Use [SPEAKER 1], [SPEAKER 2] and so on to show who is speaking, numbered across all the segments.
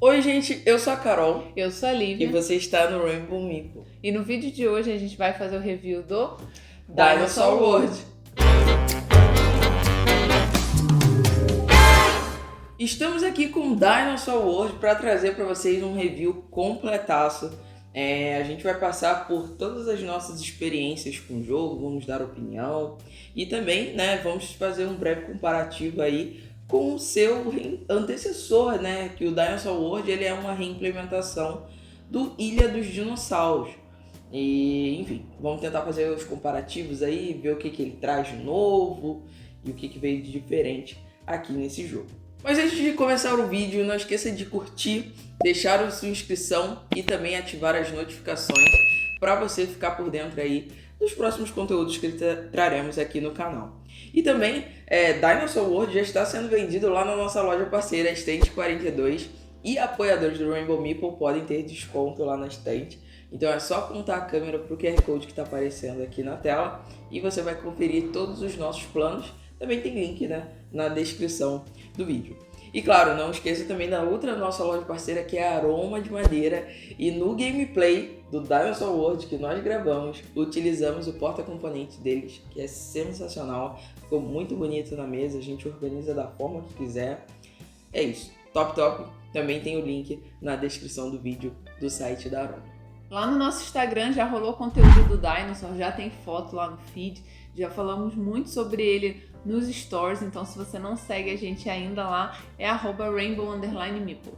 [SPEAKER 1] Oi gente, eu sou a Carol
[SPEAKER 2] Eu sou a
[SPEAKER 1] e
[SPEAKER 2] Lívia
[SPEAKER 1] você está no Rainbow Meeple
[SPEAKER 2] e no vídeo de hoje a gente vai fazer o review do
[SPEAKER 1] Dinosaur World. Estamos aqui com Dinosaur World para trazer para vocês um review completaço. A gente vai passar por todas as nossas experiências com o jogo, vamos dar opinião e também, vamos fazer um breve comparativo aí com o seu antecessor, que o Dinosaur World ele é uma reimplementação do Ilha dos Dinossauros. E, enfim, vamos tentar fazer os comparativos aí, ver o que ele traz de novo e o que veio de diferente aqui nesse jogo. Mas antes de começar o vídeo, não esqueça de curtir, deixar a sua inscrição e também ativar as notificações para você ficar por dentro aí dos próximos conteúdos que traremos aqui no canal. E também, Dinosaur World já está sendo vendido lá na nossa loja parceira, Estante 42, e apoiadores do Rainbow Meeple podem ter desconto lá na estante. Então é só apontar a câmera para o QR Code que está aparecendo aqui na tela e você vai conferir todos os nossos planos. Também tem link na descrição do vídeo. E claro, não esqueça também da outra nossa loja parceira, que é a Aroma de Madeira. E no gameplay do Dinosaur World que nós gravamos, utilizamos o porta-componente deles, que é sensacional. Ficou muito bonito na mesa, a gente organiza da forma que quiser. É isso, top! Também tem o link na descrição do vídeo do site da Aroma.
[SPEAKER 2] Lá no nosso Instagram já rolou conteúdo do Dinosaur, já tem foto lá no feed, já falamos muito sobre ele nos stories, então se você não segue a gente ainda lá, é @rainbow_meeple.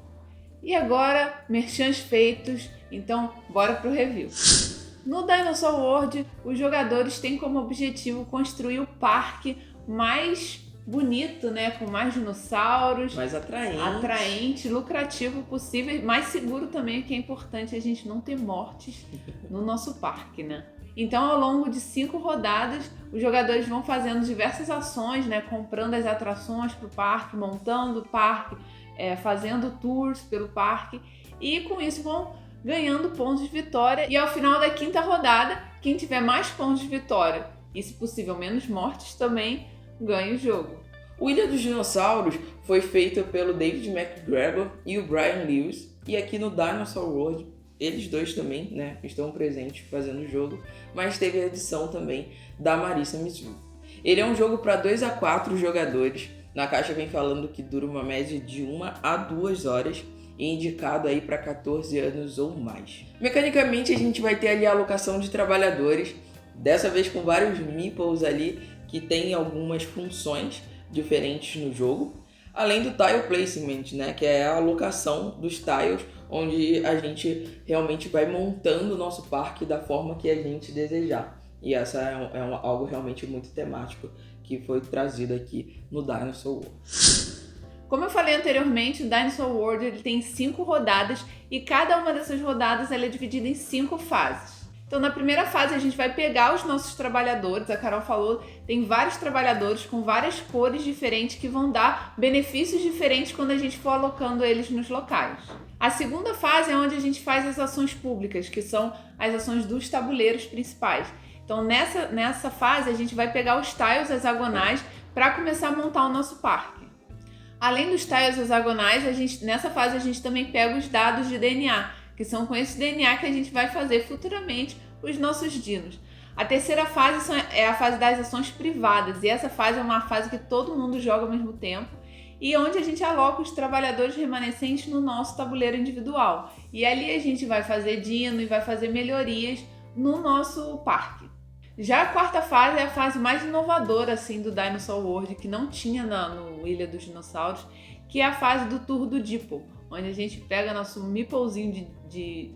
[SPEAKER 2] E agora, merchans feitos, então bora pro review. No Dinosaur World, os jogadores têm como objetivo construir o parque mais bonito, com mais dinossauros,
[SPEAKER 1] mais
[SPEAKER 2] atraente, lucrativo possível, mais seguro também, que é importante a gente não ter mortes no nosso parque, Então, ao longo de 5 rodadas, os jogadores vão fazendo diversas ações, comprando as atrações para o parque, montando o parque, fazendo tours pelo parque, e com isso vão ganhando pontos de vitória. E ao final da 5ª rodada, quem tiver mais pontos de vitória e, se possível, menos mortes, também ganha o jogo.
[SPEAKER 1] O Ilha dos Dinossauros foi feito pelo David McGregor e o Brian Lewis, e aqui no Dinosaur World eles dois também estão presentes fazendo o jogo, mas teve a edição também da Marissa Mitsu. Ele é um jogo para 2 a 4 jogadores, na caixa vem falando que dura uma média de 1 a 2 horas e indicado aí para 14 anos ou mais. Mecanicamente a gente vai ter ali a alocação de trabalhadores, dessa vez com vários meeples ali que tem algumas funções diferentes no jogo, além do tile placement, que é a alocação dos tiles, onde a gente realmente vai montando o nosso parque da forma que a gente desejar. E essa é algo realmente muito temático que foi trazido aqui no Dinosaur World.
[SPEAKER 2] Como eu falei anteriormente, o Dinosaur World ele tem 5 rodadas e cada uma dessas rodadas ela é dividida em 5 fases. Então, na primeira fase, a gente vai pegar os nossos trabalhadores, a Carol falou, tem vários trabalhadores com várias cores diferentes que vão dar benefícios diferentes quando a gente for alocando eles nos locais. A segunda fase é onde a gente faz as ações públicas, que são as ações dos tabuleiros principais. Então, nessa fase, a gente vai pegar os tiles hexagonais para começar a montar o nosso parque. Além dos tiles hexagonais, nessa fase a gente também pega os dados de DNA, que são com esse DNA que a gente vai fazer futuramente os nossos dinos. A terceira fase é a fase das ações privadas, e essa fase é uma fase que todo mundo joga ao mesmo tempo, e onde a gente aloca os trabalhadores remanescentes no nosso tabuleiro individual. E ali a gente vai fazer dino e vai fazer melhorias no nosso parque. Já a 4ª fase é a fase mais inovadora do Dinosaur World, que não tinha no Ilha dos Dinossauros, que é a fase do Tour do Jeep, onde a gente pega nosso meeplezinho de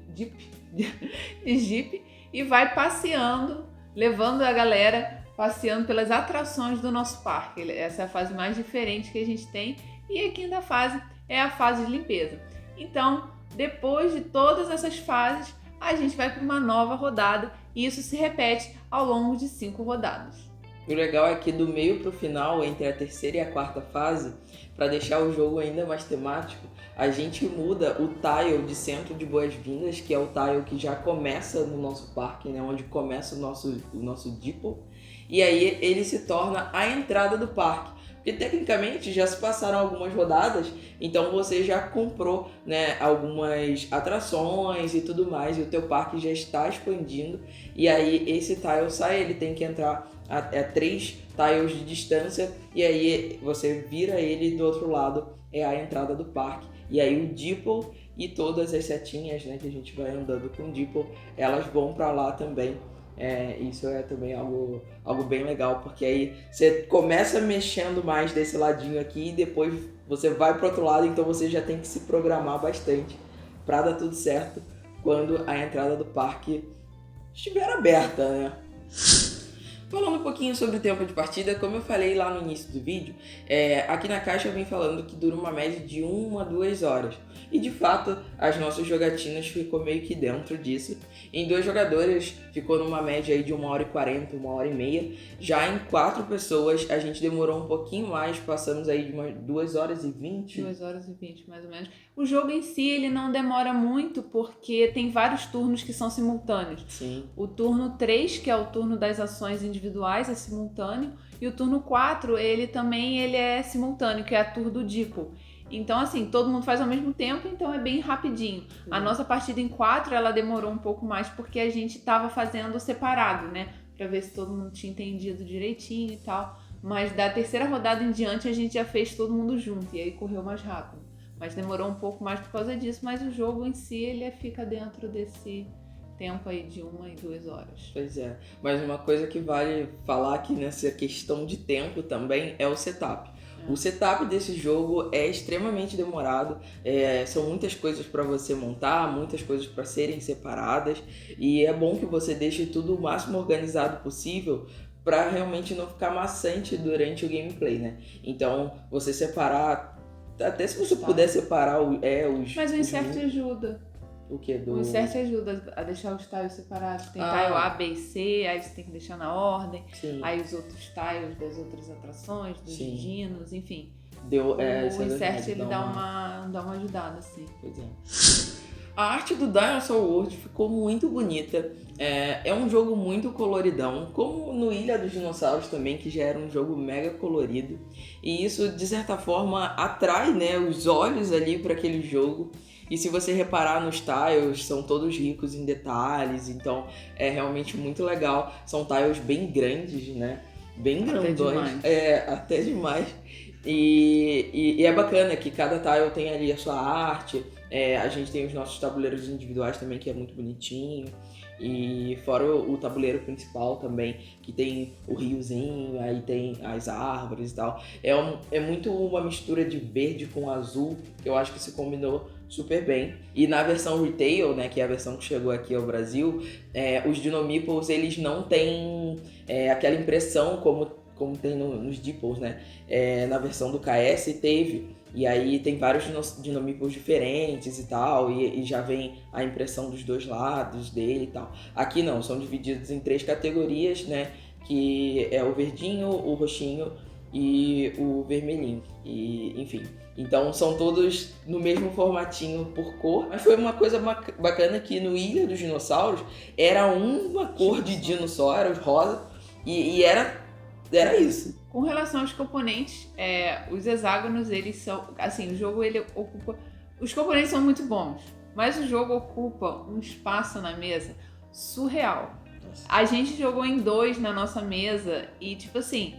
[SPEAKER 2] Jeep e vai passeando, levando a galera passeando pelas atrações do nosso parque. Essa é a fase mais diferente que a gente tem. E a 5ª fase é a fase de limpeza. Então, depois de todas essas fases, a gente vai para uma nova rodada e isso se repete ao longo de 5 rodadas.
[SPEAKER 1] O legal é que do meio para o final, entre a 3ª e a 4ª fase, para deixar o jogo ainda mais temático, a gente muda o tile de centro de boas-vindas, que é o tile que já começa no nosso parque, onde começa o nosso depot, e aí ele se torna a entrada do parque. Porque tecnicamente já se passaram algumas rodadas, então você já comprou, né, algumas atrações e tudo mais, e o teu parque já está expandindo, e aí esse tile sai, ele tem que entrar a 3 tiles de distância, e aí você vira ele do outro lado, é a entrada do parque. E aí o Deeple e todas as setinhas, né, que a gente vai andando com o Deeple, elas vão para lá também. Isso é também algo bem legal, porque aí você começa mexendo mais desse ladinho aqui e depois você vai pro outro lado, então você já tem que se programar bastante para dar tudo certo quando a entrada do parque estiver aberta, né? Falando um pouquinho sobre o tempo de partida, como eu falei lá no início do vídeo, aqui na caixa eu vim falando que dura uma média de 1 a 2 horas. E de fato, as nossas jogatinas ficou meio que dentro disso. Em 2 jogadores ficou numa média aí de 1h40, 1h30. Já em 4 pessoas a gente demorou um pouquinho mais, passamos aí de umas 2h20.
[SPEAKER 2] 2h20 mais ou menos. O jogo em si ele não demora muito porque tem vários turnos que são simultâneos.
[SPEAKER 1] Sim.
[SPEAKER 2] O turno 3, que é o turno das ações individuais, é simultâneo. E o turno 4, ele é simultâneo, que é a tour do Deeple. Então, assim, todo mundo faz ao mesmo tempo, então é bem rapidinho. A nossa partida em 4, ela demorou um pouco mais porque a gente tava fazendo separado, né? Pra ver se todo mundo tinha entendido direitinho e tal. Mas da terceira rodada em diante, a gente já fez todo mundo junto e aí correu mais rápido. Mas demorou um pouco mais por causa disso, mas o jogo em si, ele fica dentro desse tempo aí de 1 e 2 horas.
[SPEAKER 1] Pois é, mas uma coisa que vale falar aqui nessa questão de tempo também é o setup. O setup desse jogo é extremamente demorado, são muitas coisas para você montar, muitas coisas para serem separadas, e é bom que você deixe tudo o máximo organizado possível para realmente não ficar maçante durante o gameplay, né? Então, você separar, até se você puder separar os...
[SPEAKER 2] Mas o insert ajuda.
[SPEAKER 1] O que?
[SPEAKER 2] O insert ajuda a deixar os tiles separados. Tem tile A, B e C, aí você tem que deixar na ordem.
[SPEAKER 1] Sim.
[SPEAKER 2] Aí os outros tiles das outras atrações, dos dinos, enfim. O insert ele dá uma ajudada, assim.
[SPEAKER 1] Pois é. A arte do Dinosaur World ficou muito bonita. É um jogo muito coloridão, como no Ilha dos Dinossauros também, que já era um jogo mega colorido. E isso, de certa forma, atrai, né, os olhos ali para aquele jogo. E se você reparar nos tiles, são todos ricos em detalhes, então é realmente muito legal. São tiles bem grandes, né? Bem grandões. Até demais. E é bacana que cada tile tem ali a sua arte. A gente tem os nossos tabuleiros individuais também, que é muito bonitinho. E fora o tabuleiro principal também, que tem o riozinho, aí tem as árvores e tal. É muito uma mistura de verde com azul, que eu acho que se combinou super bem. E na versão retail, né, que é a versão que chegou aqui ao Brasil, os Dino-Meeples, eles não têm aquela impressão como tem nos Deeples, né? Na versão do KS teve. E aí tem vários Dino-Meeples diferentes e tal, e já vem a impressão dos dois lados dele e tal. Aqui não, são divididos em 3 categorias, né? Que é o verdinho, o roxinho e o vermelhinho. E, enfim, então são todos no mesmo formatinho por cor. Mas foi uma coisa bacana que no Ilha dos Dinossauros era uma cor de dinossauro, rosa, e era isso.
[SPEAKER 2] Com relação aos componentes, os hexágonos, eles são... Assim, o jogo, ele ocupa... Os componentes são muito bons, mas o jogo ocupa um espaço na mesa surreal. A gente jogou em 2 na nossa mesa e, tipo assim,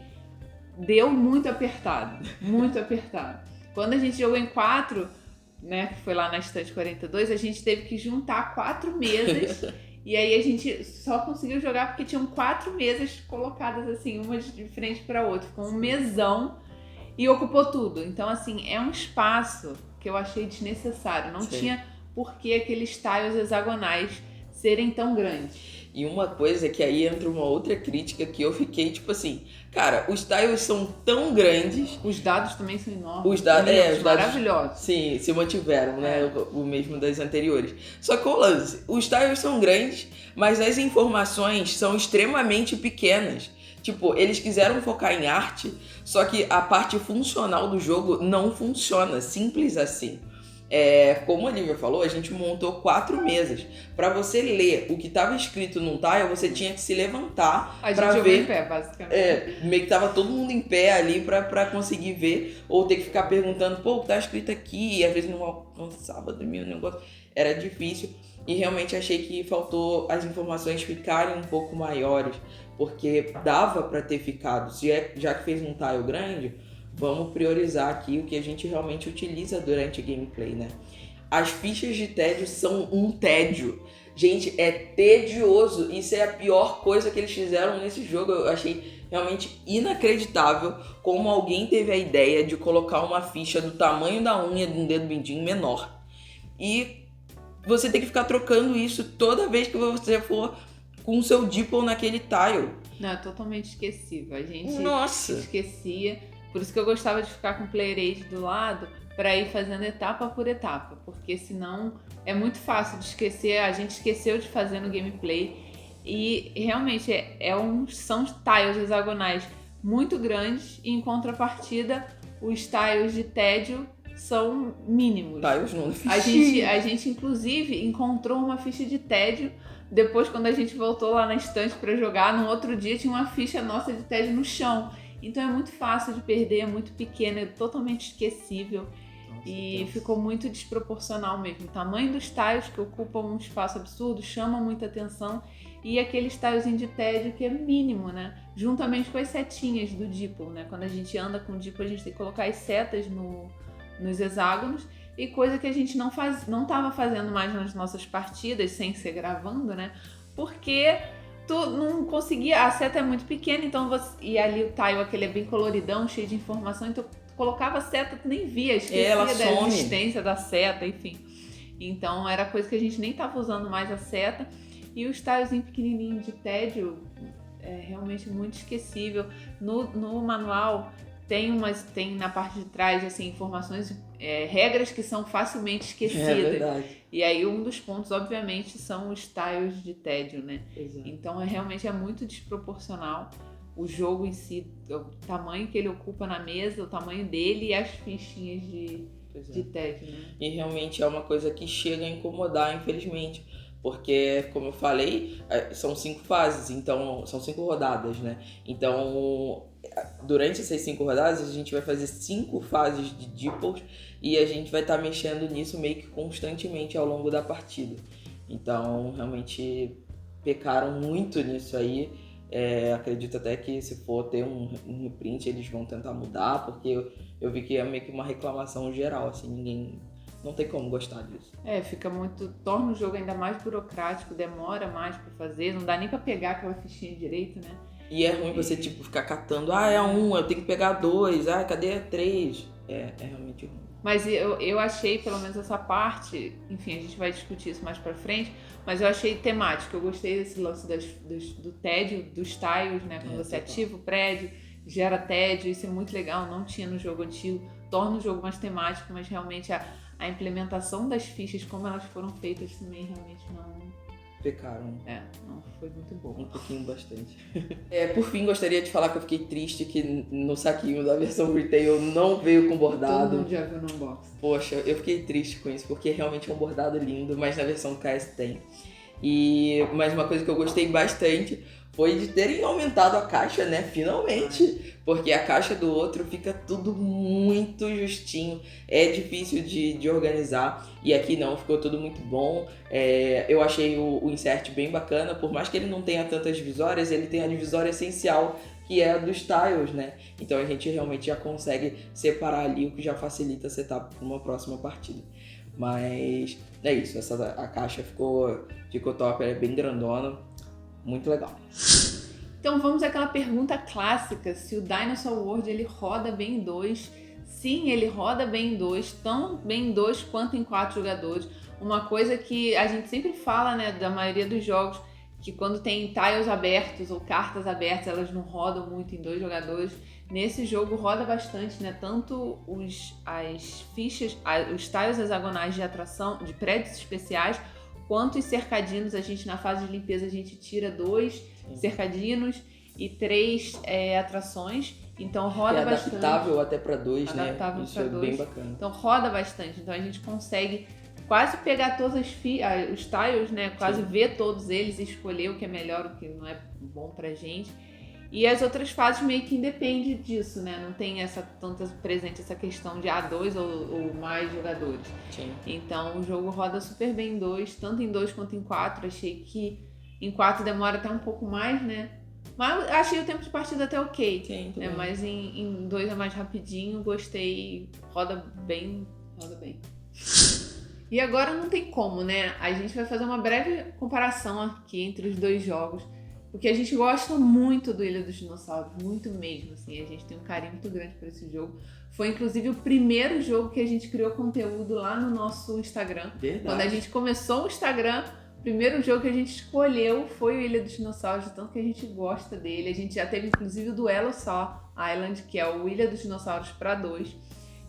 [SPEAKER 2] deu muito apertado. Muito apertado. Quando a gente jogou em 4, né, que foi lá na Estante 42, a gente teve que juntar 4 mesas... E aí a gente só conseguiu jogar porque tinham 4 mesas colocadas assim, uma de frente para outra. Ficou um mesão e ocupou tudo. Então, assim, é um espaço que eu achei desnecessário. Não tinha por que aqueles tiles hexagonais serem tão grandes.
[SPEAKER 1] E uma coisa que aí entra uma outra crítica que eu fiquei tipo assim, cara, os tiles são tão grandes.
[SPEAKER 2] Os dados também são enormes.
[SPEAKER 1] Os dados
[SPEAKER 2] maravilhosos.
[SPEAKER 1] Sim, se mantiveram, né? O mesmo das anteriores. Só que o lance, os tiles são grandes, mas as informações são extremamente pequenas. Tipo, eles quiseram focar em arte, só que a parte funcional do jogo não funciona, simples assim. Como a Olivia falou, a gente montou 4 mesas. Para você ler o que estava escrito num tile, você tinha que se levantar
[SPEAKER 2] A gente
[SPEAKER 1] para
[SPEAKER 2] jogou
[SPEAKER 1] ver.
[SPEAKER 2] em pé, basicamente.
[SPEAKER 1] Meio que tava todo mundo em pé ali pra conseguir ver, ou ter que ficar perguntando, pô, o que tá escrito aqui, e às vezes não alcançava dormir o negócio, era difícil, e realmente achei que faltou as informações ficarem um pouco maiores, porque dava pra ter ficado, já que fez um tile grande, vamos priorizar aqui o que a gente realmente utiliza durante a gameplay, né? As fichas de tédio são um tédio. Gente, é tedioso. Isso é a pior coisa que eles fizeram nesse jogo. Eu achei realmente inacreditável como alguém teve a ideia de colocar uma ficha do tamanho da unha de um dedo mindinho menor. E você tem que ficar trocando isso toda vez que você for com o seu Deeple naquele tile.
[SPEAKER 2] Não, é totalmente esquecível. A gente esquecia. Por isso que eu gostava de ficar com o Player Aid do lado, para ir fazendo etapa por etapa, porque senão é muito fácil de esquecer. A gente esqueceu de fazer no gameplay e realmente são tiles hexagonais muito grandes e em contrapartida os tiles de tédio são mínimos.
[SPEAKER 1] Tiles não.
[SPEAKER 2] A gente inclusive encontrou uma ficha de tédio depois, quando a gente voltou lá na estante para jogar. No outro dia tinha uma ficha nossa de tédio no chão. Então é muito fácil de perder, é muito pequeno, é totalmente esquecível. E ficou muito desproporcional mesmo. O tamanho dos tiles, que ocupam um espaço absurdo, chama muita atenção. E aqueles tilezinhos de tédio que é mínimo, né? Juntamente com as setinhas do Deeple, né? Quando a gente anda com o Deeple, a gente tem que colocar as setas nos hexágonos. E coisa que a gente não estava fazendo mais nas nossas partidas, sem ser gravando, né? Porque tu não conseguia, a seta é muito pequena, então e ali o tile, aquele é bem coloridão, cheio de informação, então tu colocava a seta, tu nem via, esquecia da existência da seta, enfim. Então era coisa que a gente nem tava usando mais a seta. E os tilezinhos pequenininhos de tédio é realmente muito esquecível. No manual tem na parte de trás assim, informações, regras que são facilmente esquecidas.
[SPEAKER 1] É verdade.
[SPEAKER 2] E aí um dos pontos, obviamente, são os tiles de tédio, né?
[SPEAKER 1] Exato.
[SPEAKER 2] Então realmente é muito desproporcional o jogo em si, o tamanho que ele ocupa na mesa, o tamanho dele e as fichinhas de tédio, né?
[SPEAKER 1] E realmente é uma coisa que chega a incomodar, infelizmente. Porque, como eu falei, são 5 fases, então são 5 rodadas, né? Então, durante essas 5 rodadas, a gente vai fazer 5 fases de Deeples e a gente vai estar mexendo nisso meio que constantemente ao longo da partida. Então, realmente pecaram muito nisso aí. Acredito até que se for ter um reprint, eles vão tentar mudar, porque eu vi que é meio que uma reclamação geral, assim, ninguém... Não tem como gostar disso.
[SPEAKER 2] Fica muito... Torna o jogo ainda mais burocrático, demora mais pra fazer, não dá nem pra pegar aquela fichinha direito, né?
[SPEAKER 1] E é ruim você, ficar catando, é 1, eu tenho que pegar 2, cadê 3? É realmente ruim.
[SPEAKER 2] Mas eu achei, pelo menos essa parte, enfim, a gente vai discutir isso mais pra frente, mas eu achei temático. Eu gostei desse lance do tédio, dos tiles, né? Quando você ativa o prédio, gera tédio, isso é muito legal, não tinha no jogo antigo. Torna o jogo mais temático, mas realmente a implementação das fichas, como elas foram feitas, também realmente não...
[SPEAKER 1] Pecaram.
[SPEAKER 2] Não foi muito bom.
[SPEAKER 1] Um pouquinho, bastante. Por fim, gostaria de falar que eu fiquei triste que no saquinho da versão retail não veio com bordado.
[SPEAKER 2] Todo mundo já viu no unboxing.
[SPEAKER 1] Poxa, eu fiquei triste com isso, porque realmente é um bordado lindo, mas na versão KS tem. E mais uma coisa que eu gostei bastante foi de terem aumentado a caixa, né? Finalmente! Porque a caixa do outro fica tudo muito justinho. É difícil de organizar. E aqui não, ficou tudo muito bom. Eu achei o insert bem bacana. Por mais que ele não tenha tantas divisórias, ele tem a divisória essencial, que é a dos tiles, né? Então a gente realmente já consegue separar ali, o que já facilita a setup para uma próxima partida. Mas é isso, a caixa ficou top, ela é bem grandona, muito legal.
[SPEAKER 2] Então vamos àquela pergunta clássica, se o Dinosaur World ele roda bem em 2. Sim, ele roda bem em 2, tão bem em 2 quanto em 4 jogadores. Uma coisa que a gente sempre fala, né, da maioria dos jogos, que quando tem tiles abertos ou cartas abertas, elas não rodam muito em 2 jogadores. Nesse jogo roda bastante, né? Tanto as fichas, os tiles hexagonais de atração, de prédios especiais, quanto os cercadinos. A gente, na fase de limpeza, a gente tira 2 cercadinos e 3 atrações. Então roda bastante.
[SPEAKER 1] Adaptável até para 2, né?
[SPEAKER 2] Adaptável
[SPEAKER 1] Isso
[SPEAKER 2] pra
[SPEAKER 1] é
[SPEAKER 2] dois.
[SPEAKER 1] bem bacana.
[SPEAKER 2] Então roda bastante. Então a gente consegue quase pegar todos os tiles, né? Quase ver todos eles e escolher o que é melhor, o que não é bom pra gente. E as outras fases meio que independem disso, né? Não tem tanta presente essa questão de A2 ou mais jogadores.
[SPEAKER 1] Sim.
[SPEAKER 2] Então o jogo roda super bem em 2, tanto em 2 quanto em 4. Achei que em 4 demora até um pouco mais, né? Mas achei o tempo de partida até ok.
[SPEAKER 1] Sim,
[SPEAKER 2] né? Mas em 2 é mais rapidinho, gostei, roda bem. E agora não tem como, né? A gente vai fazer uma breve comparação aqui entre os dois jogos, porque a gente gosta muito do Ilha dos Dinossauros, muito mesmo, assim, a gente tem um carinho muito grande por esse jogo. Foi inclusive o primeiro jogo que a gente criou conteúdo lá no nosso Instagram.
[SPEAKER 1] Verdade.
[SPEAKER 2] Quando a gente começou o Instagram, o primeiro jogo que a gente escolheu foi o Ilha dos Dinossauros, de tanto que a gente gosta dele. A gente já teve inclusive o Duelo Saw Island, que é o Ilha dos Dinossauros para 2.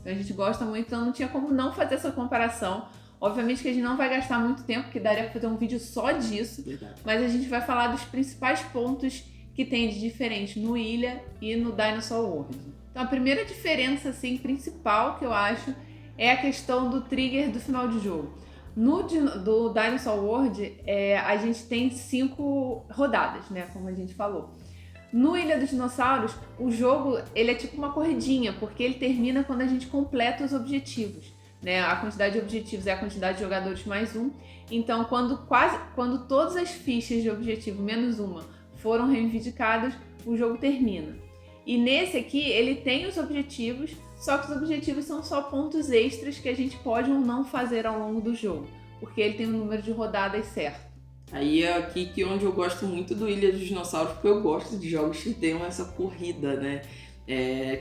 [SPEAKER 2] Então a gente gosta muito, então não tinha como não fazer essa comparação. Obviamente que a gente não vai gastar muito tempo, porque daria pra fazer um vídeo só disso.
[SPEAKER 1] Verdade.
[SPEAKER 2] Mas a gente vai falar dos principais pontos que tem de diferente no Ilha e no Dinosaur World. Então a primeira diferença assim, principal que eu acho é a questão do trigger do final de jogo. Do Dinosaur World, a gente tem 5 rodadas, né? Como a gente falou. No Ilha dos Dinossauros, o jogo ele é tipo uma corridinha, porque ele termina quando a gente completa os objetivos. Né? A quantidade de objetivos é a quantidade de jogadores mais um. Então, quando todas as fichas de objetivo menos uma foram reivindicadas, o jogo termina. E nesse aqui, ele tem os objetivos, só que os objetivos são só pontos extras que a gente pode ou não fazer ao longo do jogo, porque ele tem um número de rodadas certo.
[SPEAKER 1] Aí é aqui onde eu gosto muito do Ilha dos Dinossauros, porque eu gosto de jogos que tenham essa corrida, né?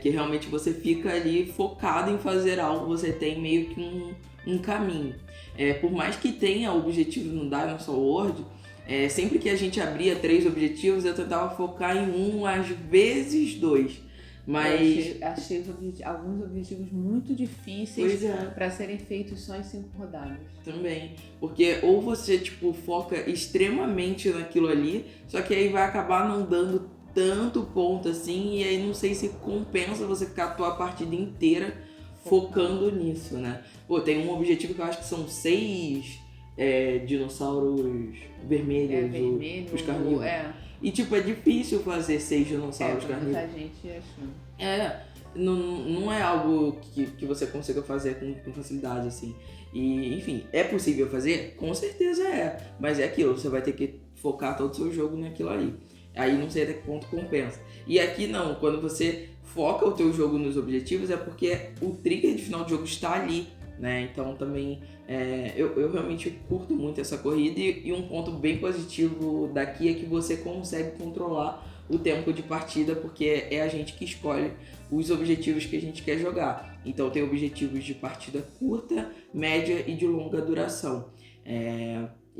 [SPEAKER 1] Que realmente você fica ali focado em fazer algo, você tem meio que um caminho. Por mais que tenha objetivo no Dinosaur World, sempre que a gente abria 3 objetivos, eu tentava focar em um, às vezes 2. Mas
[SPEAKER 2] achei alguns objetivos muito difíceis para serem feitos só em 5 rodadas.
[SPEAKER 1] Também, porque ou você foca extremamente naquilo ali, só que aí vai acabar não dando tanto ponto assim, e aí não sei se compensa você ficar a tua partida inteira focando nisso, né? Pô, tem um objetivo que eu acho que são 6 dinossauros vermelhos, os carnívoros. E é difícil fazer 6 dinossauros carnívoros.
[SPEAKER 2] Muita gente achando.
[SPEAKER 1] Não é algo que você consiga fazer com facilidade, assim. E, enfim, é possível fazer? Com certeza mas é aquilo, você vai ter que focar todo o seu jogo naquilo ali. Aí não sei até que ponto compensa. E aqui não, quando você foca o teu jogo nos objetivos é porque o trigger de final de jogo está ali, né? Então também eu realmente curto muito essa corrida e um ponto bem positivo daqui é que você consegue controlar o tempo de partida, porque é a gente que escolhe os objetivos que a gente quer jogar. Então tem objetivos de partida curta, média e de longa duração.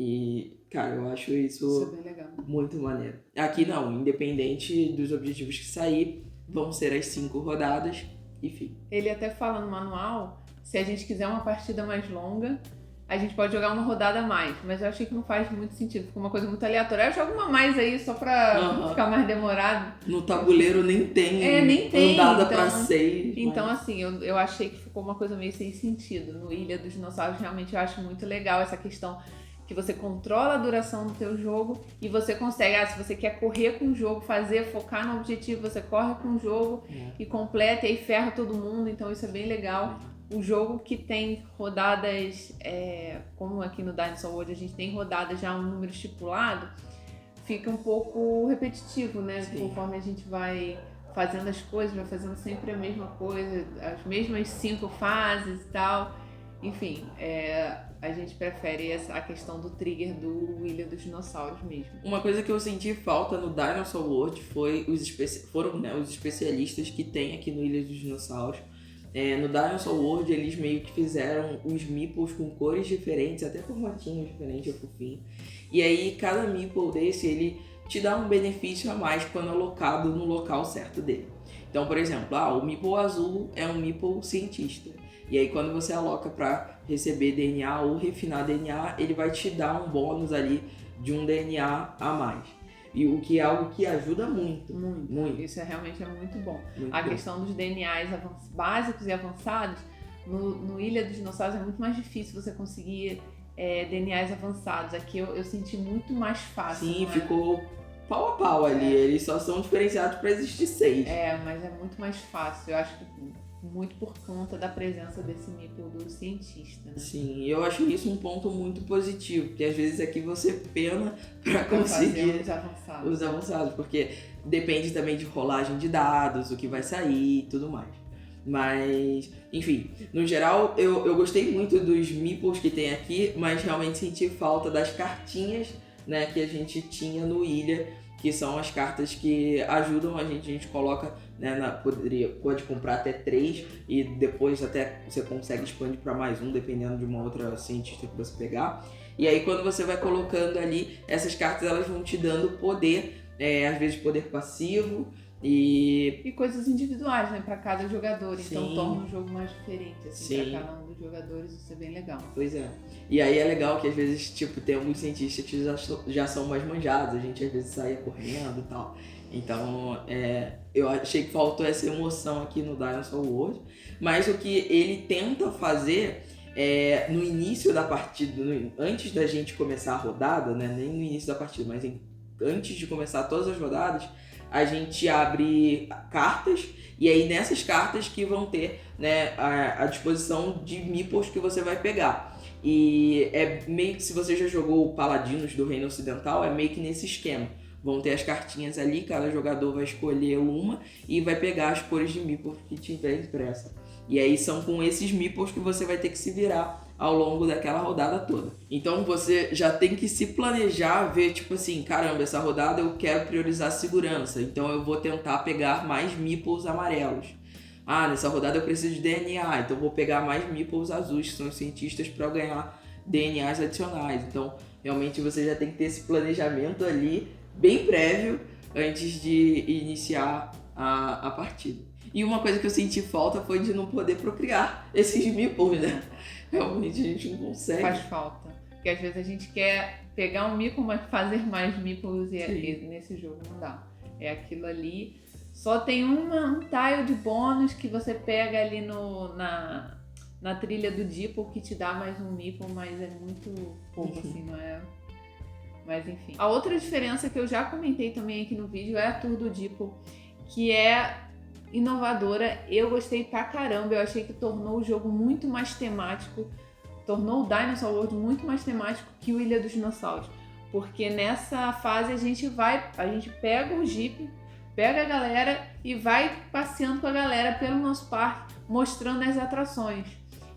[SPEAKER 1] E, cara, eu acho isso
[SPEAKER 2] é bem legal.
[SPEAKER 1] Muito maneiro. Aqui não, independente dos objetivos que sair, vão ser as 5 rodadas, enfim.
[SPEAKER 2] Ele até fala no manual, se a gente quiser uma partida mais longa, a gente pode jogar uma rodada a mais, mas eu achei que não faz muito sentido, ficou uma coisa muito aleatória. Eu jogo uma a mais aí só pra ficar mais demorado.
[SPEAKER 1] No tabuleiro nem tem rodada pra 6.
[SPEAKER 2] Então assim, eu achei que ficou uma coisa meio sem sentido. No Ilha dos Dinossauros realmente eu acho muito legal essa questão que você controla a duração do teu jogo e você consegue, se você quer correr com o jogo, focar no objetivo, você corre com o jogo e completa e aí ferra todo mundo, então isso é bem legal. O jogo que tem rodadas, como aqui no Dinosaur World a gente tem rodadas já um número estipulado, fica um pouco repetitivo, né?
[SPEAKER 1] Sim.
[SPEAKER 2] Conforme a gente vai fazendo as coisas, vai fazendo sempre a mesma coisa, as mesmas 5 fases e tal. Enfim, a gente prefere a questão do trigger do Ilha dos Dinossauros mesmo.
[SPEAKER 1] Uma coisa que eu senti falta no Dinosaur World foram os especialistas que tem aqui no Ilha dos Dinossauros. No Dinosaur World eles meio que fizeram os meeples com cores diferentes, até formatinhos diferentes, é fofinho. E aí cada meeple desse, ele te dá um benefício a mais quando alocado no local certo dele. Então, por exemplo, o meeple azul é um meeple cientista. E aí quando você aloca para receber DNA ou refinar DNA, ele vai te dar um bônus ali de um DNA a mais. E o que é algo que ajuda muito.
[SPEAKER 2] Muito. Isso realmente é muito bom.
[SPEAKER 1] Muito
[SPEAKER 2] A
[SPEAKER 1] bom.
[SPEAKER 2] questão dos DNAs básicos e avançados, no Ilha dos Dinossauros é muito mais difícil você conseguir DNAs avançados. Aqui eu senti muito mais fácil.
[SPEAKER 1] Sim, ficou pau a pau ali. Eles só são diferenciados para existir 6.
[SPEAKER 2] Mas é muito mais fácil. Eu acho que muito por conta da presença desse meeple do cientista, né?
[SPEAKER 1] Sim, eu acho isso um ponto muito positivo, porque às vezes aqui você pena para conseguir
[SPEAKER 2] os
[SPEAKER 1] avançados, porque depende também de rolagem de dados, o que vai sair e tudo mais. Mas, enfim, no geral eu gostei muito dos meeples que tem aqui, mas realmente senti falta das cartinhas, né, que a gente tinha no Ilha, que são as cartas que ajudam a gente coloca, né, pode comprar até 3 e depois até você consegue expandir para mais um, dependendo de uma outra cientista que você pegar. E aí quando você vai colocando ali, essas cartas elas vão te dando poder, às vezes poder passivo e
[SPEAKER 2] coisas individuais, né, para cada jogador.
[SPEAKER 1] Sim.
[SPEAKER 2] Então torna um jogo mais diferente, assim,
[SPEAKER 1] Sim.
[SPEAKER 2] para cada um dos jogadores. Isso é bem legal.
[SPEAKER 1] Pois é. E aí é legal que às vezes, tipo, tem alguns cientistas que já são mais manjados, a gente às vezes saia correndo e tal. Então, eu achei que faltou essa emoção aqui no Dinosaur World, mas o que ele tenta fazer no início da partida, antes da gente começar a rodada, né, nem no início da partida, mas antes de começar todas as rodadas, a gente abre cartas e aí nessas cartas que vão ter, né, a disposição de meeples que você vai pegar. E é meio que, se você já jogou o Paladinos do Reino Ocidental, é meio que nesse esquema. Vão ter as cartinhas ali, cada jogador vai escolher uma e vai pegar as cores de meeples que tiver impressa. E aí são com esses meeples que você vai ter que se virar ao longo daquela rodada toda. Então você já tem que se planejar, ver tipo assim, caramba, essa rodada eu quero priorizar a segurança, então eu vou tentar pegar mais meeples amarelos. Nessa rodada eu preciso de DNA, então eu vou pegar mais meeples azuis, que são os cientistas, para eu ganhar DNAs adicionais. Então realmente você já tem que ter esse planejamento ali bem prévio antes de iniciar a partida. E uma coisa que eu senti falta foi de não poder procriar esses meeples, né? Realmente a gente não consegue.
[SPEAKER 2] Faz falta. Porque às vezes a gente quer pegar um meeple, mas fazer mais meeples e nesse jogo não dá. É aquilo ali. Só tem um tile de bônus que você pega ali na trilha do Deeple que te dá mais um meeple, mas é muito pouco, assim, não é? Mas enfim. A outra diferença que eu já comentei também aqui no vídeo é a Tour do Deeple, que é inovadora. Eu gostei pra caramba, eu achei que tornou o jogo muito mais temático, tornou o Dinosaur World muito mais temático que o Ilha dos Dinossauros, porque nessa fase a gente pega o Jeep, pega a galera e vai passeando com a galera pelo nosso parque, mostrando as atrações.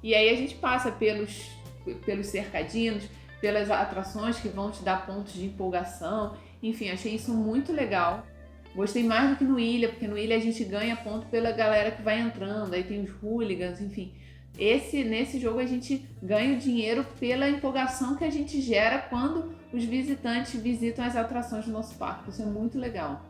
[SPEAKER 2] E aí a gente passa pelos cercadinhos, pelas atrações que vão te dar pontos de empolgação. Enfim, achei isso muito legal. Gostei mais do que no Ilha, porque no Ilha a gente ganha ponto pela galera que vai entrando, aí tem os hooligans, enfim. Nesse jogo a gente ganha o dinheiro pela empolgação que a gente gera quando os visitantes visitam as atrações do nosso parque. Isso é muito legal.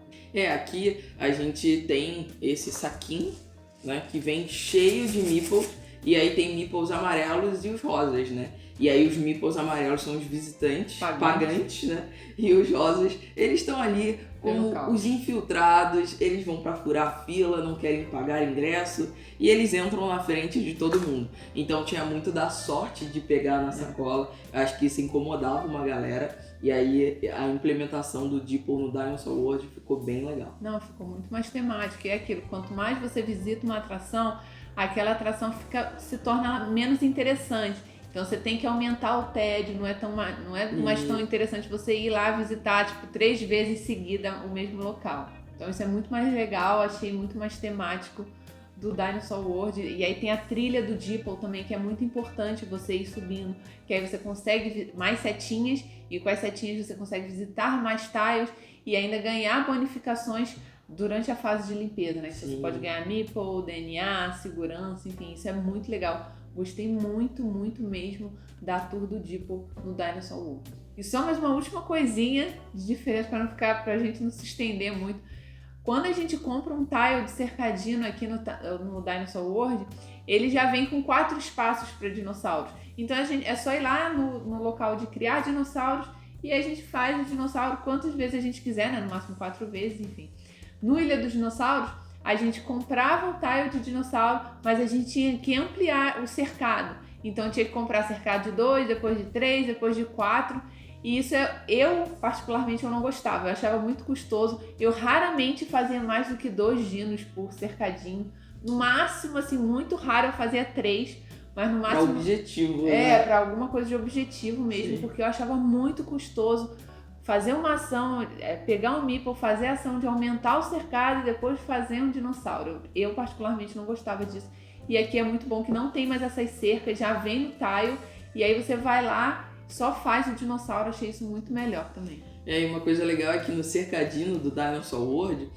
[SPEAKER 1] Aqui a gente tem esse saquinho, né, que vem cheio de meeples, e aí tem meeples amarelos e os rosas, né? E aí os meeples amarelos são os visitantes, pagantes, né? E os rosas, eles estão ali como os infiltrados, eles vão pra furar fila, não querem pagar ingresso, e eles entram na frente de todo mundo. Então tinha muito da sorte de pegar na sacola, acho que isso incomodava uma galera, e aí a implementação do Deeple no Dinosaur World ficou bem legal.
[SPEAKER 2] Não, ficou muito mais temático, e é aquilo, quanto mais você visita uma atração, aquela atração se torna menos interessante. Então você tem que aumentar o TED, não é mais tão interessante você ir lá visitar 3 vezes em seguida o mesmo local. Então isso é muito mais legal, achei muito mais temático do Dinosaur World. E aí tem a trilha do Deeple também, que é muito importante você ir subindo, que aí você consegue mais setinhas, e com as setinhas você consegue visitar mais tiles e ainda ganhar bonificações durante a fase de limpeza, né? Você pode ganhar meeple, DNA, segurança, enfim, isso é muito legal. Gostei muito, muito mesmo da Tour do Deeple no Dinosaur World. E só mais uma última coisinha de diferença pra gente não se estender muito. Quando a gente compra um tile de cercadino aqui no Dinosaur World, ele já vem com 4 espaços para dinossauros. Então é só ir lá no local de criar dinossauros E a gente faz o dinossauro quantas vezes a gente quiser, né? No máximo 4 vezes, enfim. No Ilha dos Dinossauros, a gente comprava o tile de dinossauro, mas a gente tinha que ampliar o cercado. Então tinha que comprar cercado de 2, depois de 3, depois de 4. E isso eu particularmente eu não gostava, eu achava muito custoso. Eu raramente fazia mais do que 2 dinos por cercadinho. No máximo, assim, muito raro eu fazia 3, mas no máximo...
[SPEAKER 1] Pra objetivo,
[SPEAKER 2] né? Pra alguma coisa de objetivo mesmo,
[SPEAKER 1] Sim.
[SPEAKER 2] porque eu achava muito custoso fazer uma ação, pegar um meeple, fazer a ação de aumentar o cercado e depois fazer um dinossauro. Eu particularmente não gostava disso. E aqui é muito bom que não tem mais essas cercas, já vem no tile, e aí você vai lá, só faz o dinossauro. Achei isso muito melhor também.
[SPEAKER 1] E aí uma coisa legal é que no cercadinho do Dinosaur World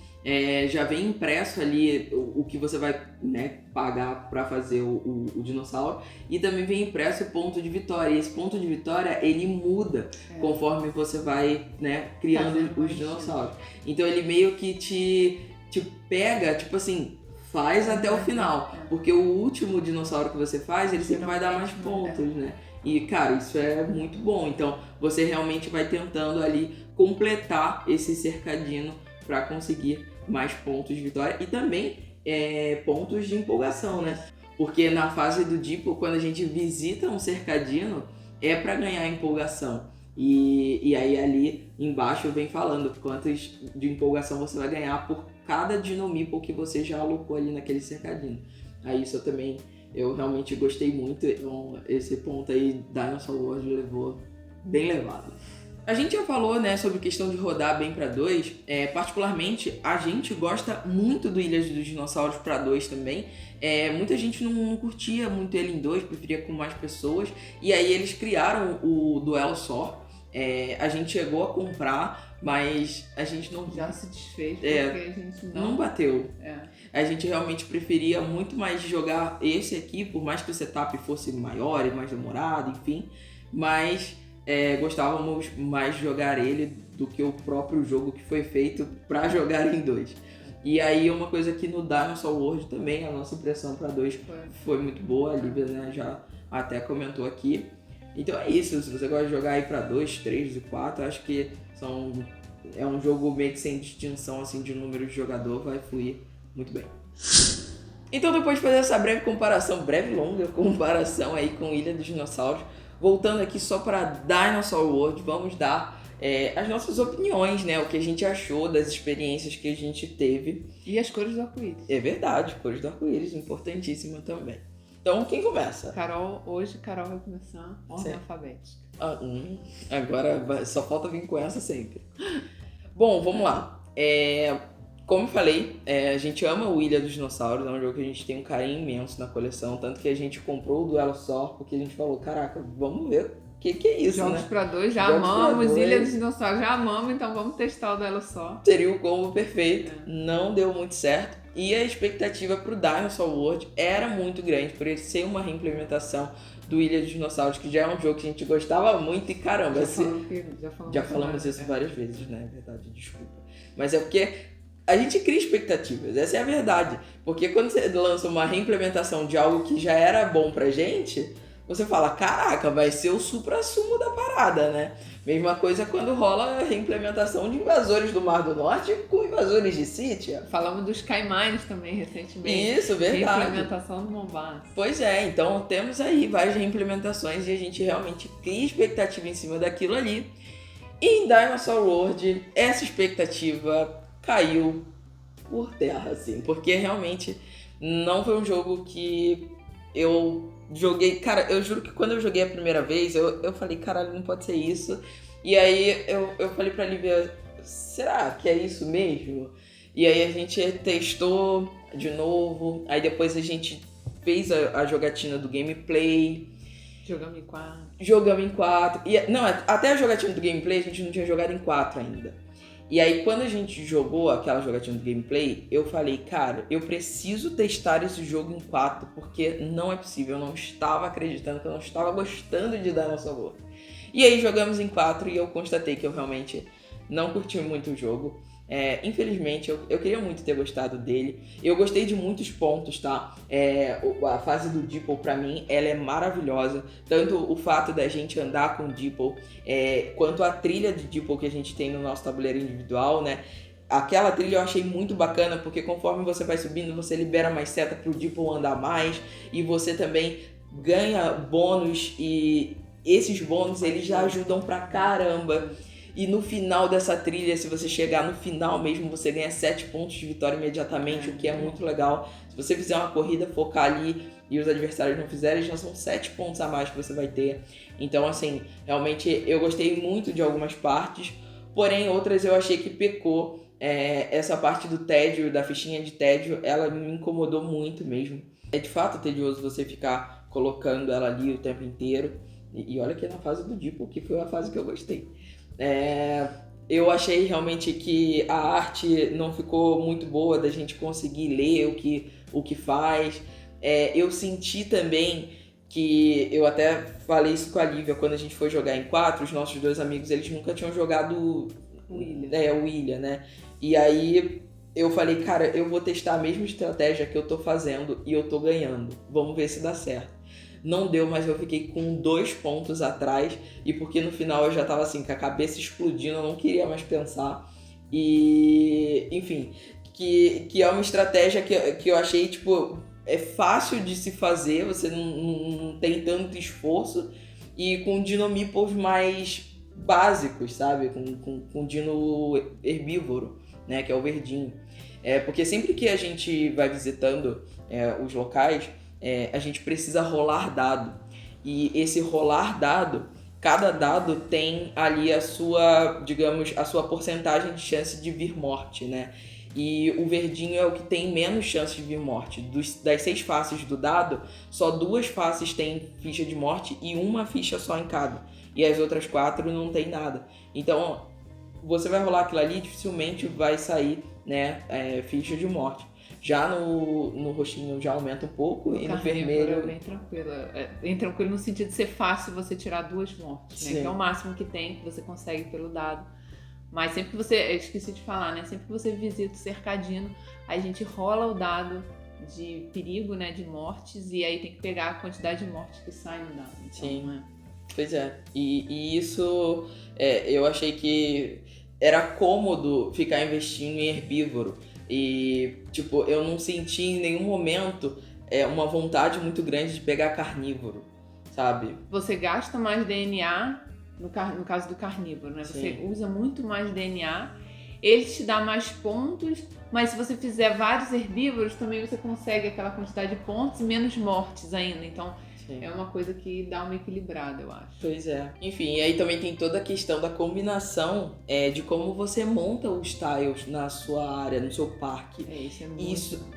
[SPEAKER 1] já vem impresso ali o que você vai, né, pagar para fazer o dinossauro, e também vem impresso o ponto de vitória. E esse ponto de vitória ele muda conforme você vai, né, criando os dinossauros. Então ele meio que te pega, tipo assim, faz até o final, porque o último dinossauro que você faz, ele sempre vai dar mais pontos, né? E, cara, isso é muito bom. Então, você realmente vai tentando ali completar esse cercadinho para conseguir mais pontos de vitória e também pontos de empolgação, né? Porque na fase do Diplo, quando a gente visita um cercadinho, é para ganhar empolgação. E aí ali embaixo vem falando quantos de empolgação você vai ganhar por cada Dino Meeple que você já alocou ali naquele cercadinho. Aí isso eu realmente gostei muito. Então, esse ponto aí, Dinosaur World levou bem levado. A gente já falou, né, sobre questão de rodar bem para 2. Particularmente, a gente gosta muito do Ilhas dos Dinossauros para 2 também. Muita gente não curtia muito ele em 2, preferia com mais pessoas. E aí eles criaram o Duelo Só. A gente chegou a comprar, mas a gente não...
[SPEAKER 2] Já se desfez, porque a gente
[SPEAKER 1] não bateu. A gente realmente preferia muito mais jogar esse aqui, por mais que o setup fosse maior e mais demorado, enfim. Mas gostávamos mais de jogar ele do que o próprio jogo que foi feito para jogar em 2. E aí uma coisa que no Dinosaur World também, a nossa impressão para 2 foi muito boa. A Lívia, né, já até comentou aqui. Então é isso, se você gosta de jogar aí pra 2, 3 e 4, acho que é um jogo meio que sem distinção assim, de número de jogador, vai fluir muito bem. Então depois de fazer essa breve e longa comparação aí com Ilha dos Dinossauros, voltando aqui só para Dinosaur World, vamos dar as nossas opiniões, né? O que a gente achou das experiências que a gente teve.
[SPEAKER 2] E as cores do arco-íris.
[SPEAKER 1] É verdade, cores do arco-íris, importantíssima também. Então, quem começa?
[SPEAKER 2] Hoje Carol vai começar ordem alfabética.
[SPEAKER 1] Agora só falta vir com essa sempre. Bom, vamos lá. Como eu falei, a gente ama o Ilha dos Dinossauros, é um jogo que a gente tem um carinho imenso na coleção, tanto que a gente comprou o Duelo Só, porque a gente falou, caraca, vamos ver o que é isso,
[SPEAKER 2] Jogos
[SPEAKER 1] né?
[SPEAKER 2] pra 2, já amamos, Ilha dos Dinossauros já amamos, então vamos testar o Duelo Só.
[SPEAKER 1] Seria o combo perfeito, não deu muito certo. E a expectativa pro Dinosaur World era muito grande, por ele ser uma reimplementação do Ilha dos Dinossauros, que já é um jogo que a gente gostava muito e caramba... Já falamos isso várias vezes, né? É verdade, desculpa. Mas é porque a gente cria expectativas, essa é a verdade. Porque quando você lança uma reimplementação de algo que já era bom pra gente, você fala, caraca, vai ser o supra-sumo da parada, né? Mesma coisa quando rola a reimplementação de Invasores do Mar do Norte com Invasores de Scythia.
[SPEAKER 2] Falamos dos Caimães também recentemente.
[SPEAKER 1] Isso, verdade.
[SPEAKER 2] Reimplementação do Mombasa.
[SPEAKER 1] Pois é, então temos aí várias reimplementações e a gente realmente cria expectativa em cima daquilo ali. E em Dinosaur World, essa expectativa caiu por terra, assim, porque realmente não foi um jogo que eu joguei. Cara, eu juro que quando eu joguei a primeira vez, eu falei, caralho, não pode ser isso. E aí eu falei pra Lívia, será que é isso mesmo? E aí a gente testou de novo, aí depois a gente fez a jogatina do gameplay.
[SPEAKER 2] Jogamos em 4.
[SPEAKER 1] Jogamos em 4. Até a jogatina do gameplay a gente não tinha jogado em 4 ainda. E aí quando a gente jogou aquela jogatina do gameplay, eu falei, cara, eu preciso testar esse jogo em 4, porque não é possível, eu não estava acreditando, que eu não estava gostando de dar nosso sabor. E aí jogamos em 4 e eu constatei que eu realmente não curti muito o jogo. Infelizmente, eu queria muito ter gostado dele. Eu gostei de muitos pontos, tá? A fase do Deeple, pra mim, ela é maravilhosa. Tanto o fato da gente andar com o Deeple, quanto a trilha de Deeple que a gente tem no nosso tabuleiro individual, né? Aquela trilha eu achei muito bacana, porque conforme você vai subindo, você libera mais seta pro Deeple andar mais. E você também ganha bônus, e esses bônus, eles já ajudam pra caramba. E no final dessa trilha, se você chegar no final mesmo, você ganha 7 pontos de vitória imediatamente, o que é muito legal. Se você fizer uma corrida, focar ali e os adversários não fizerem, já são 7 pontos a mais que você vai ter. Então, assim, realmente eu gostei muito de algumas partes, porém outras eu achei que pecou. Essa parte do tédio, da fichinha de tédio, ela me incomodou muito mesmo. É de fato tedioso você ficar colocando ela ali o tempo inteiro. E olha que na fase do Deeple, que foi a fase que eu gostei. Eu achei realmente que a arte não ficou muito boa da gente conseguir ler o que faz. Eu senti também que, eu até falei isso com a Lívia, quando a gente foi jogar em 4, os nossos 2 amigos, eles nunca tinham jogado o Ilha, né? E aí eu falei, cara, eu vou testar a mesma estratégia que eu tô fazendo e eu tô ganhando. Vamos ver se dá certo. Não deu, mas eu fiquei com 2 pontos atrás, e porque no final eu já tava assim, com a cabeça explodindo, eu não queria mais pensar. E, enfim, que é uma estratégia que eu achei, tipo, é fácil de se fazer, você não tem tanto esforço, e com dinomipos mais básicos, sabe? Com dino herbívoro, né? Que é o verdinho. Porque sempre que a gente vai visitando os locais, a gente precisa rolar dado. E esse rolar dado, cada dado tem ali a sua, digamos, a sua porcentagem de chance de vir morte, né? E o verdinho é o que tem menos chance de vir morte. Das 6 faces do dado, só 2 faces têm ficha de morte e 1 ficha só em cada. E as outras 4 não tem nada. Então, você vai rolar aquilo ali, dificilmente vai sair, né, ficha de morte. Já no roxinho já aumenta um pouco, e no vermelho...
[SPEAKER 2] É bem tranquilo. Bem tranquilo no sentido de ser fácil você tirar 2 mortes, né? Que é o máximo que tem, que você consegue pelo dado. Mas sempre que você... Eu esqueci de falar, né? Sempre que você visita o cercadino, a gente rola o dado de perigo, né? De mortes, e aí tem que pegar a quantidade de mortes que sai no dado. Então,
[SPEAKER 1] sim. Pois é. E isso eu achei que era cômodo ficar investindo em herbívoro. E, tipo, eu não senti em nenhum momento uma vontade muito grande de pegar carnívoro, sabe?
[SPEAKER 2] Você gasta mais DNA no caso do carnívoro, né?
[SPEAKER 1] Sim.
[SPEAKER 2] Você usa muito mais DNA, ele te dá mais pontos, mas se você fizer vários herbívoros, também você consegue aquela quantidade de pontos e menos mortes ainda. Então, sim, é uma coisa que dá uma equilibrada, eu acho.
[SPEAKER 1] Pois é. Enfim, e aí também tem toda a questão da combinação de como você monta os tiles na sua área, no seu parque.
[SPEAKER 2] Isso é muito...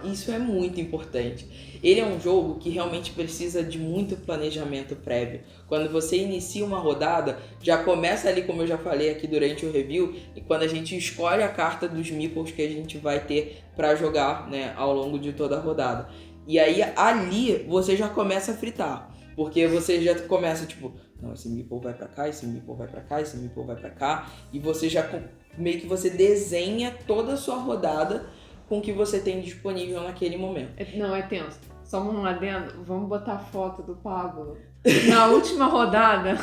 [SPEAKER 1] Isso é muito importante. Ele é um jogo que realmente precisa de muito planejamento prévio. Quando você inicia uma rodada, já começa ali, como eu já falei aqui durante o review, e quando a gente escolhe a carta dos meeples que a gente vai ter para jogar, né, ao longo de toda a rodada. E aí, ali, você já começa a fritar. Porque você já começa, tipo, não, esse meeple vai pra cá, esse meeple vai pra cá, esse meeple vai pra cá. E você já, meio que você desenha toda a sua rodada com o que você tem disponível naquele momento.
[SPEAKER 2] Não, é tenso. Só um adendo, vamos botar a foto do Pablo. Na última rodada,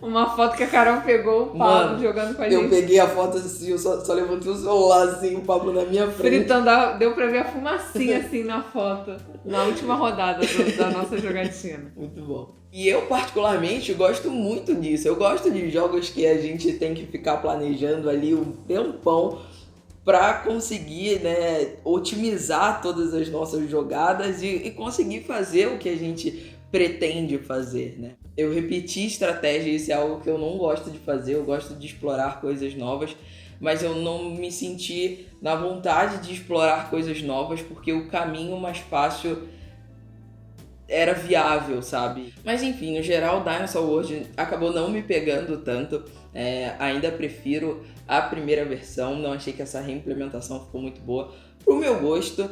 [SPEAKER 2] uma foto que a Carol pegou o Pablo jogando com a gente.
[SPEAKER 1] Eu peguei a foto assim, eu só levantei o celular assim, o Pablo na minha frente.
[SPEAKER 2] Fritando, deu pra ver a fumacinha assim na foto, na última rodada da nossa jogatina.
[SPEAKER 1] Muito bom. E eu particularmente gosto muito disso. Eu gosto de jogos que a gente tem que ficar planejando ali um tempão para conseguir, né, otimizar todas as nossas jogadas e conseguir fazer o que a gente pretende fazer, né? Eu repeti estratégia, isso é algo que eu não gosto de fazer, eu gosto de explorar coisas novas, mas eu não me senti na vontade de explorar coisas novas porque o caminho mais fácil era viável, sabe? Mas enfim, no geral, Dinosaur World acabou não me pegando tanto. Ainda prefiro a primeira versão, não achei que essa reimplementação ficou muito boa. Pro meu gosto,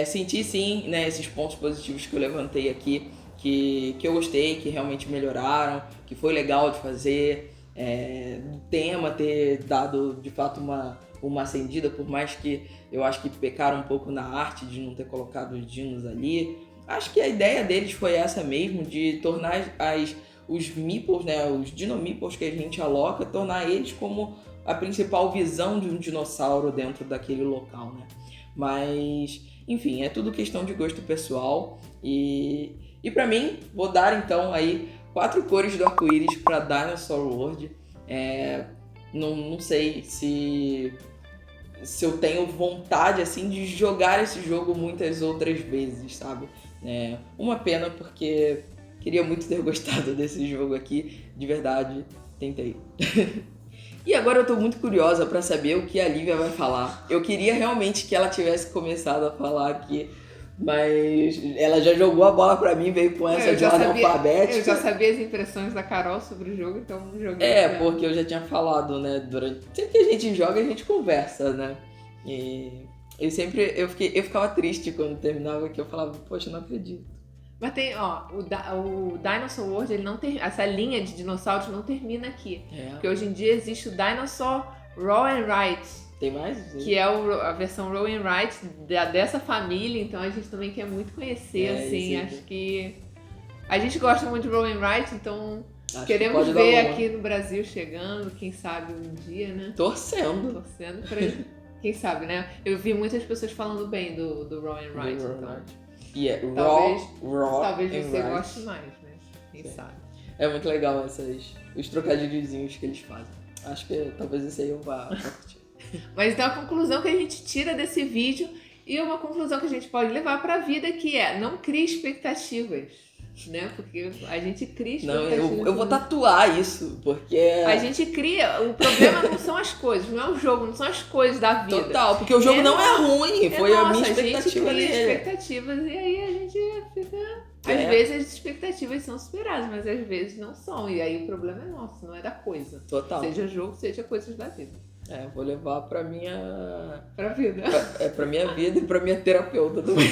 [SPEAKER 1] senti sim, né, esses pontos positivos que eu levantei aqui, que eu gostei, que realmente melhoraram, que foi legal de fazer. do tema ter dado de fato uma acendida, por mais que eu acho que pecaram um pouco na arte de não ter colocado os dinos ali. Acho que a ideia deles foi essa mesmo, de tornar os meeples, né, os dinomieples que a gente aloca, tornar eles como a principal visão de um dinossauro dentro daquele local, né? Mas, enfim, é tudo questão de gosto pessoal. E pra mim, vou dar então aí 4 cores do arco-íris para Dinosaur World. Não sei se eu tenho vontade assim de jogar esse jogo muitas outras vezes, sabe? Uma pena, porque queria muito ter gostado desse jogo aqui, de verdade, tentei. E agora eu tô muito curiosa pra saber o que a Lívia vai falar. Eu queria realmente que ela tivesse começado a falar aqui, mas ela já jogou a bola pra mim, veio com essa de ordem alfabética.
[SPEAKER 2] Eu já sabia as impressões da Carol sobre o jogo, então joguei.
[SPEAKER 1] Porque eu já tinha falado, né, sempre que a gente joga, a gente conversa, né? E eu ficava triste quando terminava aqui, eu falava, poxa, não acredito.
[SPEAKER 2] Mas tem, o Dinosaur World, ele não tem, essa linha de dinossauros não termina aqui. Porque hoje em dia existe o Dinosaur Roll and Ride.
[SPEAKER 1] Tem mais?
[SPEAKER 2] Que é a versão Roll and Ride dessa família, então a gente também quer muito conhecer, assim, acho que... A gente gosta muito de Roll and Ride, então queremos ver aqui no Brasil chegando, quem sabe um dia, né?
[SPEAKER 1] Torcendo
[SPEAKER 2] pra ele. Quem sabe, né? Eu vi muitas pessoas falando bem do Roll and Ride, talvez você goste mais, né? Quem sabe.
[SPEAKER 1] É muito legal os trocadilhozinhos que eles fazem. Acho que talvez esse aí eu vá curtir.
[SPEAKER 2] Mas então a conclusão que a gente tira desse vídeo, e uma conclusão que a gente pode levar pra vida, que é: não crie expectativas, né? Porque a gente cria expectativas.
[SPEAKER 1] Não, eu vou tatuar isso, porque...
[SPEAKER 2] A gente cria... O problema não são as coisas, não é o jogo, não são as coisas da vida.
[SPEAKER 1] Total, porque o jogo não é ruim, foi a minha expectativa
[SPEAKER 2] a gente cria
[SPEAKER 1] dele.
[SPEAKER 2] expectativas e aí a gente fica... Às vezes as expectativas são superadas, mas às vezes não são. E aí o problema é nosso, não é da coisa.
[SPEAKER 1] Total.
[SPEAKER 2] Seja jogo, seja coisas da vida.
[SPEAKER 1] Vou levar pra minha...
[SPEAKER 2] Pra vida.
[SPEAKER 1] Pra minha vida e pra minha terapeuta também.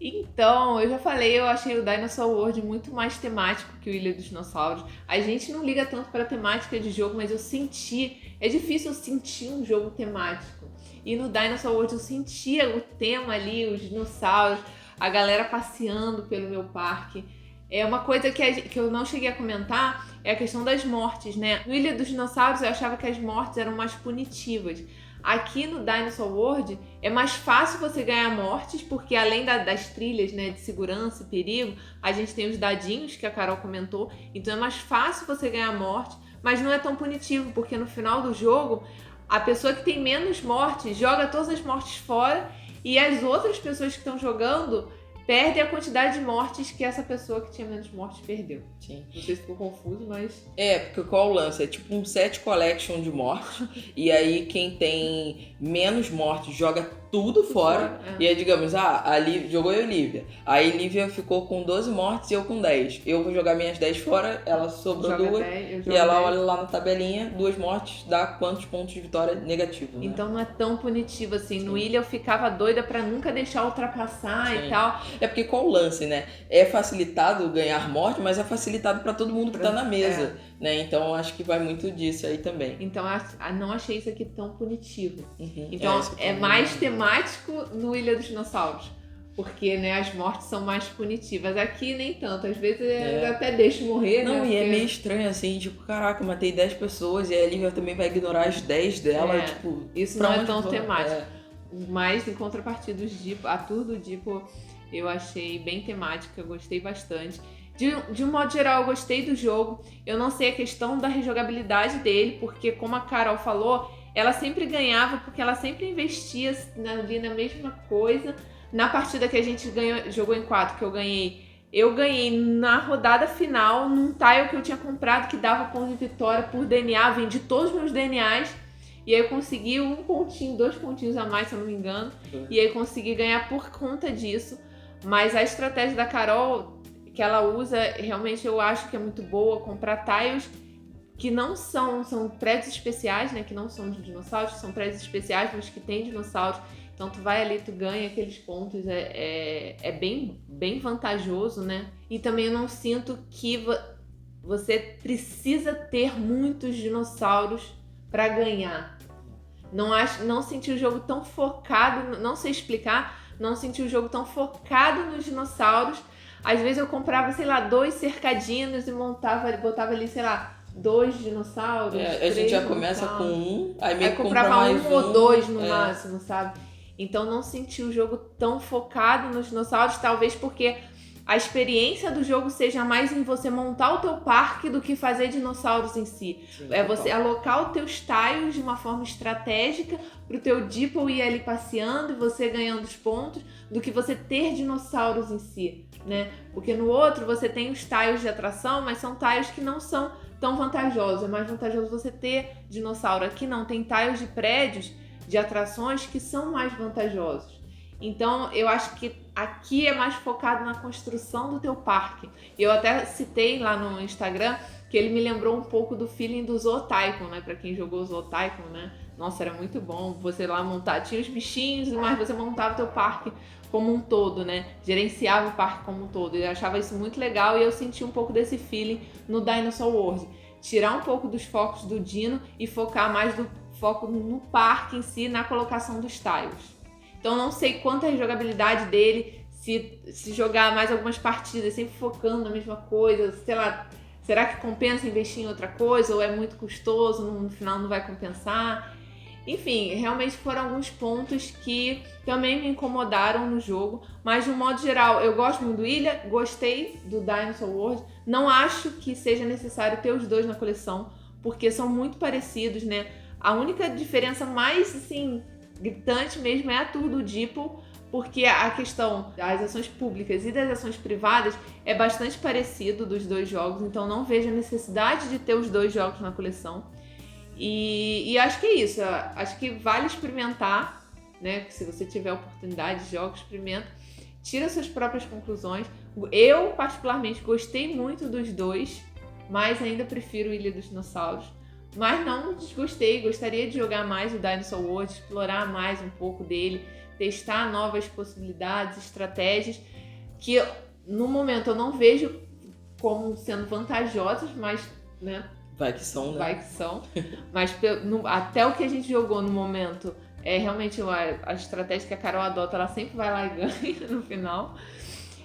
[SPEAKER 2] Então, eu já falei, eu achei o Dinosaur World muito mais temático que o Ilha dos Dinossauros. A gente não liga tanto pra temática de jogo, mas eu senti... É difícil eu sentir um jogo temático. E no Dinosaur World eu sentia o tema ali, os dinossauros, a galera passeando pelo meu parque. É uma coisa que eu não cheguei a comentar, é a questão das mortes, né? No Ilha dos Dinossauros eu achava que as mortes eram mais punitivas. Aqui no Dinosaur World é mais fácil você ganhar mortes, porque além das trilhas, né, de segurança e perigo, a gente tem os dadinhos que a Carol comentou, então é mais fácil você ganhar morte, mas não é tão punitivo, porque no final do jogo, a pessoa que tem menos mortes joga todas as mortes fora e as outras pessoas que estão jogando perdem a quantidade de mortes que essa pessoa que tinha menos mortes perdeu.
[SPEAKER 1] Sim.
[SPEAKER 2] Não sei se ficou confuso, mas...
[SPEAKER 1] Porque qual o lance? É tipo um set collection de mortes, e aí quem tem menos mortes joga tudo fora. E aí, digamos, a Lívia, jogou eu e Lívia. Aí Lívia ficou com 12 mortes e eu com 10. Eu vou jogar minhas 10 fora, ela sobrou 2. E ela olha lá na tabelinha, 2 mortes, dá quantos pontos de vitória negativo, né?
[SPEAKER 2] Então não é tão punitivo assim. Sim. No Ilha eu ficava doida pra nunca deixar ultrapassar. Sim. E tal.
[SPEAKER 1] É porque qual o lance, né? É facilitado ganhar morte, mas é facilitado pra todo mundo que tá na mesa, né? Então acho que vai muito disso aí também.
[SPEAKER 2] Então não achei isso aqui tão punitivo. Então é mais temático no Ilha dos Dinossauros. Porque, né, as mortes são mais punitivas. Aqui nem tanto. Às vezes eu até deixo morrer,
[SPEAKER 1] não,
[SPEAKER 2] né?
[SPEAKER 1] Não, e é meio estranho assim, tipo, caraca, matei 10 pessoas e a Lívia também vai ignorar as 10 dela, tipo...
[SPEAKER 2] Isso não é tão temático. Mas em contrapartida, a tour do Dipo eu achei bem temática, gostei bastante. De um modo geral, eu gostei do jogo. Eu não sei a questão da rejogabilidade dele, porque como a Carol falou, ela sempre ganhava porque ela sempre investia ali na mesma coisa. Na partida que a gente jogou em 4, que eu ganhei na rodada final, num tile que eu tinha comprado, que dava ponto de vitória por DNA, vendi todos os meus DNAs, e aí eu consegui 1 pontinho, 2 pontinhos a mais, se eu não me engano, e aí consegui ganhar por conta disso. Mas a estratégia da Carol, que ela usa, realmente eu acho que é muito boa, comprar tiles que não são prédios especiais, né, que não são de dinossauros, são prédios especiais, mas que tem dinossauros. Então tu vai ali, tu ganha aqueles pontos, é bem vantajoso, né? E também eu não sinto que você precisa ter muitos dinossauros para ganhar. Não senti o jogo tão focado, não sei explicar, não senti o jogo tão focado nos dinossauros. Às vezes eu comprava, sei lá, 2 cercadinhos e botava ali, sei lá, 2 dinossauros.
[SPEAKER 1] A gente já começa com um, aí meio que
[SPEAKER 2] comprava
[SPEAKER 1] mais
[SPEAKER 2] um ou 2 no máximo, sabe? Então não senti o jogo tão focado nos dinossauros, talvez porque a experiência do jogo seja mais em você montar o teu parque do que fazer dinossauros em si.
[SPEAKER 1] Sim,
[SPEAKER 2] você alocar os teus tiles de uma forma estratégica para o teu Deeple ir ali passeando e você ganhando os pontos, do que você ter dinossauros em si, né? Porque no outro você tem os tiles de atração, mas são tiles que não são tão vantajosos. É mais vantajoso você ter dinossauro. Aqui não, tem tiles de prédios, de atrações que são mais vantajosos. Então, eu acho que aqui é mais focado na construção do teu parque. E eu até citei lá no Instagram que ele me lembrou um pouco do feeling do Zoo Tycoon, né? Pra quem jogou Zoo Tycoon, né? Nossa, era muito bom você lá montar. Tinha os bichinhos, mas você montava o teu parque como um todo, né? Gerenciava o parque como um todo. Eu achava isso muito legal e eu senti um pouco desse feeling no Dinosaur World. Tirar um pouco dos focos do Dino e focar mais do foco no parque em si, na colocação dos tiles. Então não sei quanto é a jogabilidade dele, se jogar mais algumas partidas sempre focando na mesma coisa, sei lá, será que compensa investir em outra coisa ou é muito custoso, no final não vai compensar? Enfim, realmente foram alguns pontos que também me incomodaram no jogo, mas de um modo geral, eu gosto muito do Ilha, gostei do Dinosaur World, não acho que seja necessário ter os dois na coleção, porque são muito parecidos, né? A única diferença mais, assim, gritante mesmo é a tour do Deeple, porque a questão das ações públicas e das ações privadas é bastante parecido dos dois jogos, então não vejo a necessidade de ter os dois jogos na coleção. E acho que é isso, acho que vale experimentar, né? Se você tiver oportunidade, joga, experimenta, tira suas próprias conclusões. Eu, particularmente, gostei muito dos dois, mas ainda prefiro Ilha dos Dinossauros. Mas não desgostei, gostaria de jogar mais o Dinosaur World, explorar mais um pouco dele, testar novas possibilidades, estratégias, que no momento eu não vejo como sendo vantajosas, mas, né?
[SPEAKER 1] Vai que são, né?
[SPEAKER 2] Vai que são. Mas até o que a gente jogou no momento, é realmente a estratégia que a Carol adota, ela sempre vai lá e ganha no final.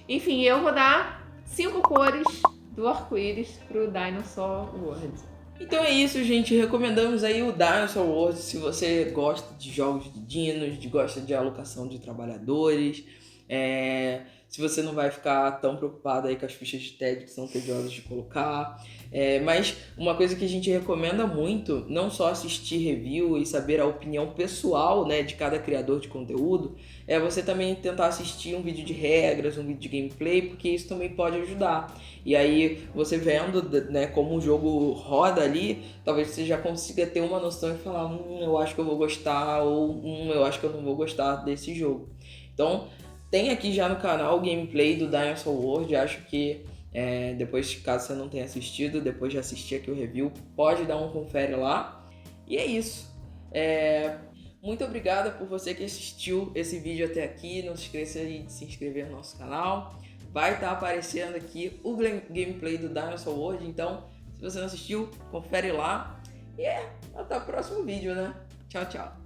[SPEAKER 2] Enfim, eu vou dar 5 cores do arco-íris pro Dinosaur World.
[SPEAKER 1] Então é isso, gente. Recomendamos aí o Dinosaur World se você gosta de jogos de dinos, gosta de alocação de trabalhadores. Se você não vai ficar tão preocupado aí com as fichas de TED que são tediosas de colocar. Mas uma coisa que a gente recomenda muito, não só assistir review e saber a opinião pessoal, né, de cada criador de conteúdo, é você também tentar assistir um vídeo de regras, um vídeo de gameplay, porque isso também pode ajudar. E aí, você vendo, né, como o jogo roda ali, talvez você já consiga ter uma noção e falar, eu acho que eu vou gostar, ou eu acho que eu não vou gostar desse jogo. Então, tem aqui já no canal o gameplay do Dinosaur World, acho que depois, caso você não tenha assistido, depois de assistir aqui o review, pode dar um confere lá. E é isso. Muito obrigada por você que assistiu esse vídeo até aqui. Não se esqueça de se inscrever no nosso canal. Vai estar aparecendo aqui o gameplay do Dinosaur World, então se você não assistiu, confere lá. E até o próximo vídeo, né? Tchau, tchau.